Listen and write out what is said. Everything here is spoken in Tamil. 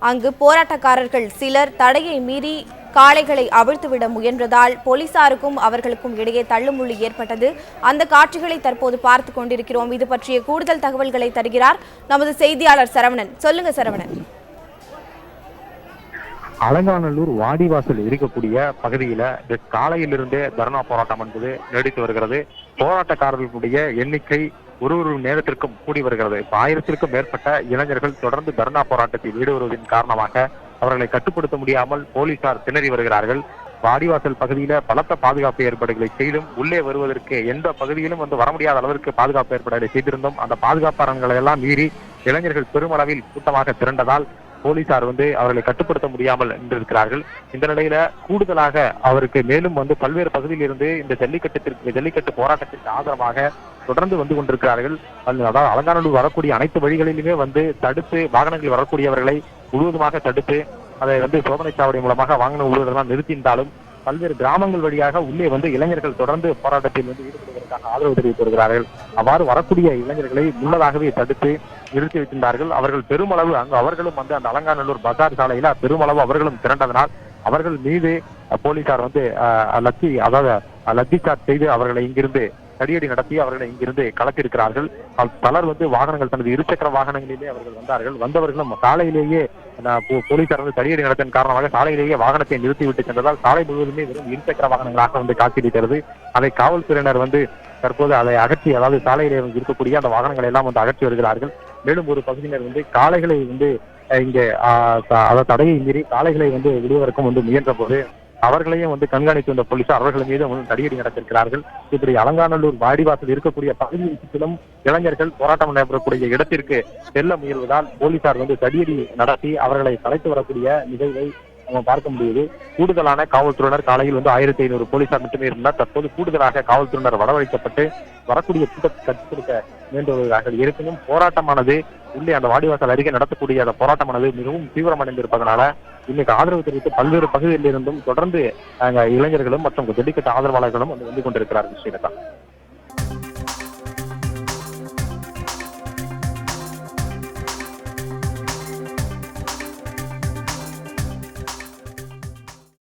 அங்கு போராட்டக்காரர்கள் சிலர் தடையை மீறி காளைகளை அவிழ்த்துவிட முயன்றதால் போலீசாருக்கும் அவர்களுக்கும் இடையே தள்ளுமுள்ளு ஏற்பட்டது. அந்த காட்சிகளை தற்போது பார்த்து கொண்டிருக்கிறோம். இது பற்றிய கூடுதல் தகவல்களை தருகிறார் நமது செய்தியாளர் சரவணன். சொல்லுங்க சரவணன். அலங்காநல்லூர் வாடிவாசல் இருக்கக்கூடிய பகுதியில காலையிலிருந்தே தர்ணா போராட்டம் என்பது நீடித்து வருகிறது. போராட்டக்காரர்களுடைய எண்ணிக்கை ஒரு நேரத்திற்கும் கூடி வருகிறது. 1000த்திற்கும் மேற்பட்ட இளைஞர்கள் தொடர்ந்து தர்ணா போராட்டத்தில் ஈடுபடுவதன் காரணமாக அவர்களை கட்டுப்படுத்த முடியாமல் போலீசார் திணறி வருகிறார்கள். வாடிவாசல் பகுதியில பலத்த பாதுகாப்பு ஏற்பாடுகளை செய்தும் உள்ளே வருவதற்கு எந்த பகுதியிலும் வர முடியாத அளவிற்கு பாதுகாப்பு ஏற்பாடுகளை செய்திருந்தோம். அந்த பாதுகாப்பு அரண்களை எல்லாம் மீறி இளைஞர்கள் பெருமளவில் கூட்டமாக திரண்டதால் போலீசார் அவர்களை கட்டுப்படுத்த முடியாமல் நின்றிருக்கிறார்கள். இந்த நிலையில கூடுதலாக அவருக்கு மேலும் பல்வேறு பகுதியில் இருந்து இந்த ஜல்லிக்கட்டு போராட்டத்திற்கு ஆதரவாக தொடர்ந்து கொண்டிருக்கிறார்கள். அதாவது அலங்காநல்லூர் வரக்கூடிய அனைத்து வழிகளிலுமே தடுத்து வாகனங்கள் வரக்கூடியவர்களை முழுவதுமாக தடுத்து அதை சோதனை சாவடி மூலமாக வாகன உள்ளவர்களெல்லாம் நிறுத்தியிருந்தாலும் பல்வேறு கிராமங்கள் வழியாக உள்ளே இளைஞர்கள் தொடர்ந்து போராட்டத்தில் ஈடுபடுவதற்காக ஆதரவு தெரிவித்து வருகிறார்கள். அவ்வாறு வரக்கூடிய இளைஞர்களை முன்னதாகவே தடுத்து நிறுத்தி வைத்திருந்தார்கள். அவர்கள் பெருமளவு அவர்களும் அந்த அலங்காநல்லூர் பஜார் சாலையில பெருமளவு அவர்களும் திரண்டதனால் அவர்கள் மீது போலீசார் லத்தி சார்ஜ் செய்து அவர்களை இங்கிருந்து தடியடி நடத்தி அவர்களை இங்கிருந்து கலத்திருக்கிறார்கள். பலர் வாகனங்கள் தனது இருசக்கர வாகனங்களிலே அவர்கள் வந்தார்கள். வந்தவர்களும் சாலையிலேயே போலீசார் தடியடி நடத்தின் காரணமாக சாலையிலேயே வாகனத்தை நிறுத்திவிட்டு சென்றதால் சாலை முழுவதுமே வெறும் இருசக்கர வாகனங்களாக காட்சியளிக்கிறது. அதை காவல்துறையினர் தற்போது அதை அகற்றி, அதாவது சாலையிலே இருக்கக்கூடிய அந்த வாகனங்களை எல்லாம் அகற்றி வருகிறார்கள். மேலும் ஒரு பகுதியினர் காளைகளை இங்கே தடையை மீறி காளைகளை விடுவதற்கும் முயன்ற போது அவர்களையும் கண்காணித்து வந்த போலீசார் அவர்கள் மீது தடியடி நடத்திருக்கிறார்கள். இப்படி அலங்காநல்லூர் வாடிவாசல் இருக்கக்கூடிய பகுதியை சுற்றிலும் இளைஞர்கள் போராட்டம் நடைபெறக்கூடிய இடத்திற்கு செல்ல முயல்வதால் போலீசார் தடியடி நடத்தி அவர்களை கலைத்து வரக்கூடிய நிகழ்வை நம்ம பார்க்க முடியுது. கூடுதலான காவல்துறையினர் காலையில் 1500 போலீசார் மட்டுமே இருந்தார். தற்போது கூடுதலாக காவல்துறையினர் வரவழைக்கப்பட்டு வரக்கூடிய கூட்டத்தை கட்டுப்படுத்த முயன்று வருகிறார்கள். இருப்பினும் போராட்டமானது உள்ளே அந்த வாடிவாசல் அருகே நடத்தக்கூடிய அந்த போராட்டமானது மிகவும் தீவிரமடைந்திருப்பதனால இன்னைக்கு ஆதரவு தெரிவித்து பல்வேறு பகுதிகளில் இருந்தும் தொடர்ந்து இளைஞர்களும் மற்றும் ஜல்லிக்கட்டு ஆதரவாளர்களும் வந்து கொண்டிருக்கிறார்கள்.